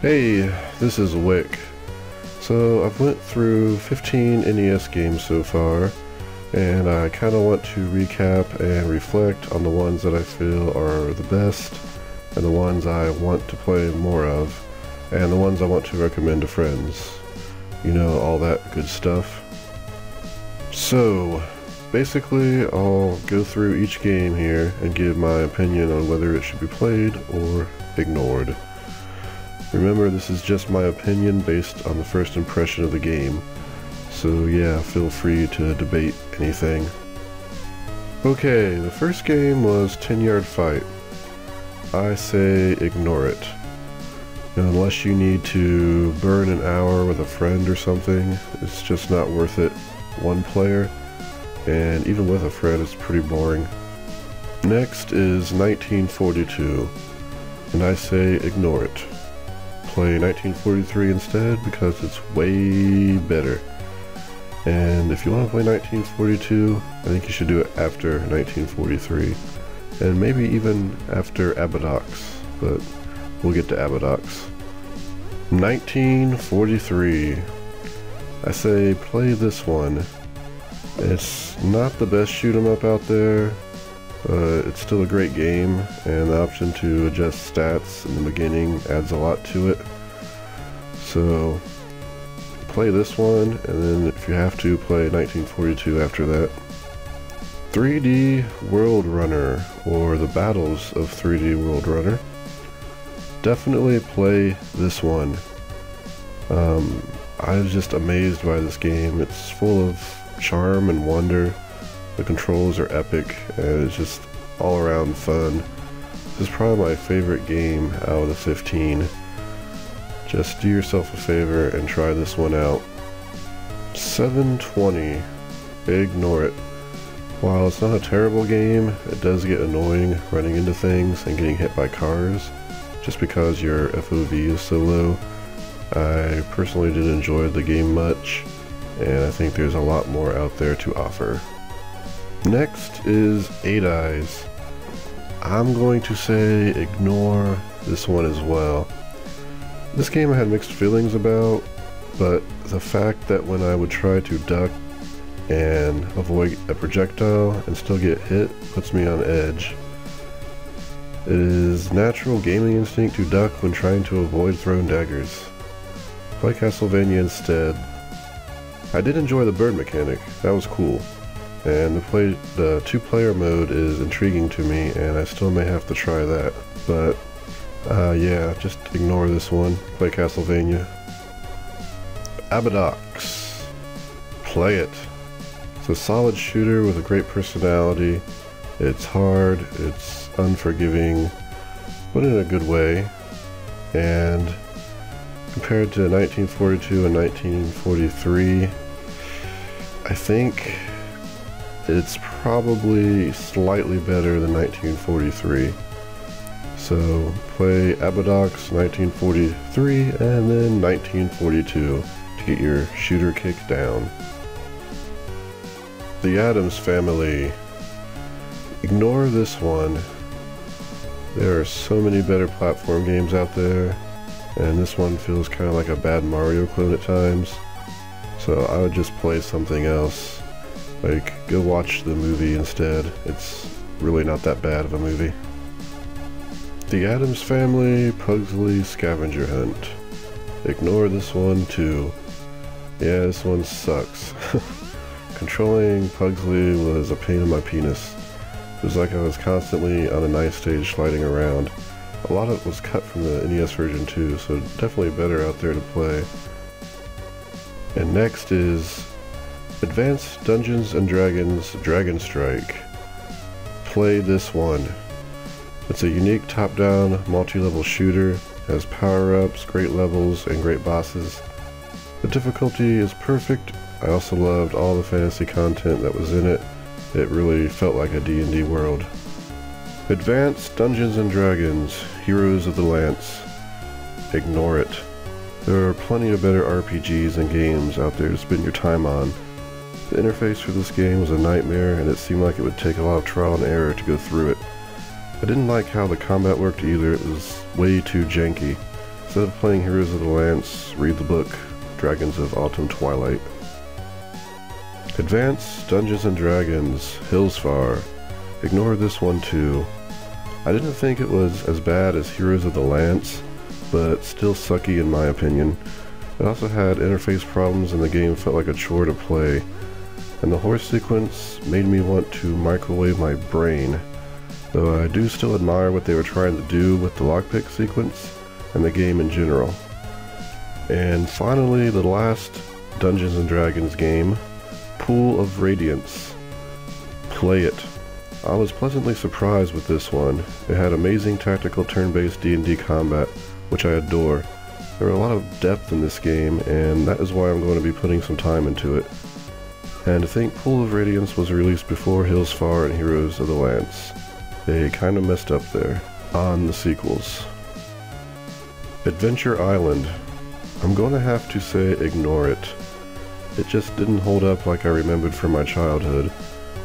Hey, this is Wick. So I've went through 15 NES games so far, and I kind of want to recap and reflect on the ones that I feel are the best, and the ones I want to play more of, and the ones I want to recommend to friends. You know, all that good stuff. So, basically I'll go through each game here and give my opinion on whether it should be played or ignored. Remember, this is just my opinion based on the first impression of the game, so yeah, feel free to debate anything. Okay, the first game was 10-Yard Fight. I say ignore it. Unless you need to burn an hour with a friend or something, it's just not worth it. One player, and even with a friend, it's pretty boring. Next is 1942, and I say ignore it. Play 1943 instead because it's way better. And if you want to play 1942, I think you should do it after 1943, and maybe even after Abadox, but we'll get to Abadox. 1943. I say play this one. It's not the best shoot 'em up out there, but it's still a great game, and the option to adjust stats in the beginning adds a lot to it. So play this one, and then if you have to, play 1942 after that. 3D World Runner, or the Battles of 3D World Runner. Definitely play this one. I was just amazed by this game. It's full of charm and wonder. The controls are epic, and it's just all around fun. This is probably my favorite game out of the 15. Just do yourself a favor and try this one out. 720. Ignore it. While it's not a terrible game, it does get annoying running into things and getting hit by cars, just because your FOV is so low. I personally didn't enjoy the game much, and I think there's a lot more out there to offer. Next is 8 Eyes. I'm going to say ignore this one as well. This game I had mixed feelings about, but the fact that when I would try to duck and avoid a projectile and still get hit puts me on edge. It is natural gaming instinct to duck when trying to avoid thrown daggers. Play Castlevania instead. I did enjoy the bird mechanic, that was cool. And the two-player mode is intriguing to me, and I still may have to try that. But yeah, just ignore this one. Play Castlevania. Abadox. Play it. It's a solid shooter with a great personality. It's hard, it's unforgiving, but in a good way. And compared to 1942 and 1943, I think it's probably slightly better than 1943. So play Abadox 1943 and then 1942 to get your shooter kick down. The Addams Family. Ignore this one. There are so many better platform games out there, and this one feels kind of like a bad Mario clone at times. So I would just play something else. Like, go watch the movie instead. It's really not that bad of a movie. The Addams Family Pugsley Scavenger Hunt. Ignore this one too. Yeah, this one sucks. Controlling Pugsley was a pain in my penis. It was like I was constantly on a knife stage sliding around. A lot of it was cut from the NES version too, so definitely better out there to play. And next is Advanced Dungeons & Dragons Dragon Strike. Play this one. It's a unique top-down, multi-level shooter, has power-ups, great levels, and great bosses. The difficulty is perfect. I also loved all the fantasy content that was in it. It really felt like a D&D world. Advanced Dungeons & Dragons Heroes of the Lance. Ignore it. There are plenty of better RPGs and games out there to spend your time on. The interface for this game was a nightmare, and it seemed like it would take a lot of trial and error to go through it. I didn't like how the combat worked either. It was way too janky. Instead of playing Heroes of the Lance, read the book Dragons of Autumn Twilight. Advance Dungeons & Dragons Hillsfar. Ignore this one too. I didn't think it was as bad as Heroes of the Lance, but still sucky in my opinion. It also had interface problems and the game felt like a chore to play. And the horse sequence made me want to microwave my brain, though I do still admire what they were trying to do with the lockpick sequence and the game in general. And finally, the last Dungeons & Dragons game, Pool of Radiance. Play it. I was pleasantly surprised with this one. It had amazing tactical turn-based D&D combat, which I adore. There were a lot of depth in this game, and that is why I'm going to be putting some time into it. And to think Pool of Radiance was released before Hillsfar and Heroes of the Lance. They kinda messed up there. On the sequels. Adventure Island. I'm going to have to say ignore it. It just didn't hold up like I remembered from my childhood.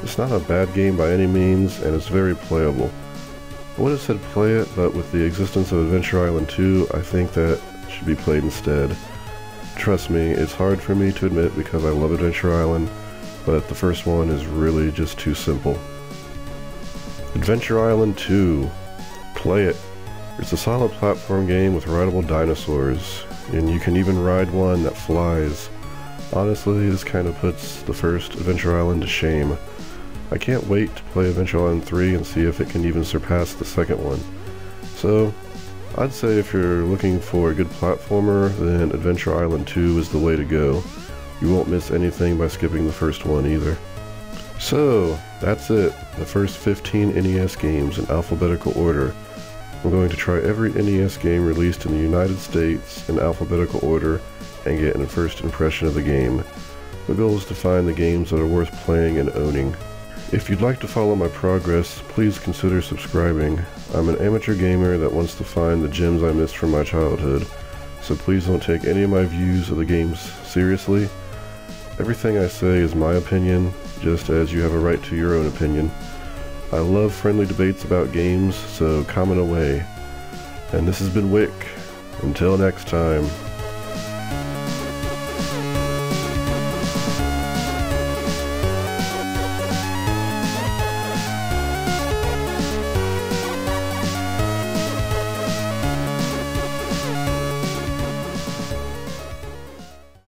It's not a bad game by any means, and it's very playable. I would have said play it, but with the existence of Adventure Island 2, I think that should be played instead. Trust me, it's hard for me to admit because I love Adventure Island, but the first one is really just too simple. Adventure Island 2. Play it. It's a solid platform game with rideable dinosaurs, and you can even ride one that flies. Honestly, this kind of puts the first Adventure Island to shame. I can't wait to play Adventure Island 3 and see if it can even surpass the second one. So, I'd say if you're looking for a good platformer, then Adventure Island 2 is the way to go. You won't miss anything by skipping the first one either. So, that's it. The first 15 NES games in alphabetical order. I'm going to try every NES game released in the United States in alphabetical order and get a first impression of the game. The goal is to find the games that are worth playing and owning. If you'd like to follow my progress, please consider subscribing. I'm an amateur gamer that wants to find the gems I missed from my childhood, so please don't take any of my views of the games seriously. Everything I say is my opinion, just as you have a right to your own opinion. I love friendly debates about games, so comment away. And this has been Wick. Until next time.